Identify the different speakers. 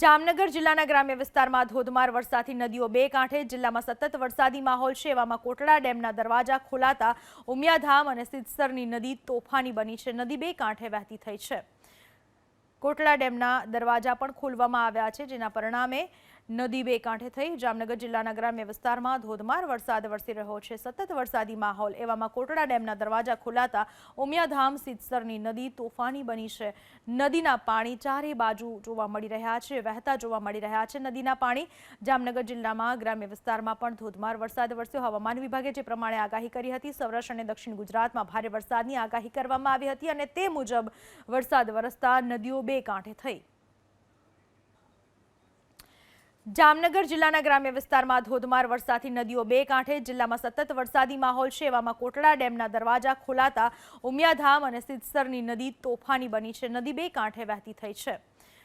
Speaker 1: જામનગર જિલ્લાના ગ્રામ્ય વિસ્તારમાં ધોધમાર વરસાદથી નદીઓ બે કાંઠે જિલ્લામાં સતત વરસાદી માહોલ છે। એવામાં કોટડા ડેમના દરવાજા ખોલાતા ઉમિયાધામ અને સિદ્ધસરની નદી તોફાની બની છે। નદી બે કાંઠે વહેતી થઈ છે। કોટડા ડેમના દરવાજા પણ ખોલવામાં આવ્યા છે, જેના પરિણામે નદી બે કાંઠે થઈ। જામનગર જિલ્લાના ગ્રામ્ય વિસ્તારમાં ધોધમાર વરસાદ વરસી રહ્યો છે। સતત વરસાદી માહોલ, એવામાં કોટડા ડેમના દરવાજા ખોલાતા ઉમિયાધામ સિદ્ધસરની નદી તોફાની બની છે। નદીના પાણી ચારે બાજુ જોવા મળી રહ્યા છે, વહેતા જોવા મળી રહ્યા છે। નદીના પાણી જામનગર જિલ્લામાં ગ્રામ્ય વિસ્તારમાં પણ ધોધમાર વરસાદ વરસ્યો। હવામાન વિભાગે જે પ્રમાણે આગાહી કરી હતી, સૌરાષ્ટ્ર અને દક્ષિણ ગુજરાતમાં ભારે વરસાદની આગાહી કરવામાં આવી હતી અને તે મુજબ વરસાદ વરસતા નદીઓ બે કાંઠે થઈ। જામનગર જિલ્લાના ગ્રામ્ય વિસ્તારમાં ધોધમાર વરસાદથી નદીઓ બે કાંઠે જિલ્લામાં સતત વરસાદી માહોલ છે। એવામાં કોટડા ડેમના દરવાજા ખોલાતા ઉમિયાધામ અને સિદ્ધસરની નદી તોફાની બની છે। નદી બે કાંઠે વહેતી થઈ છે।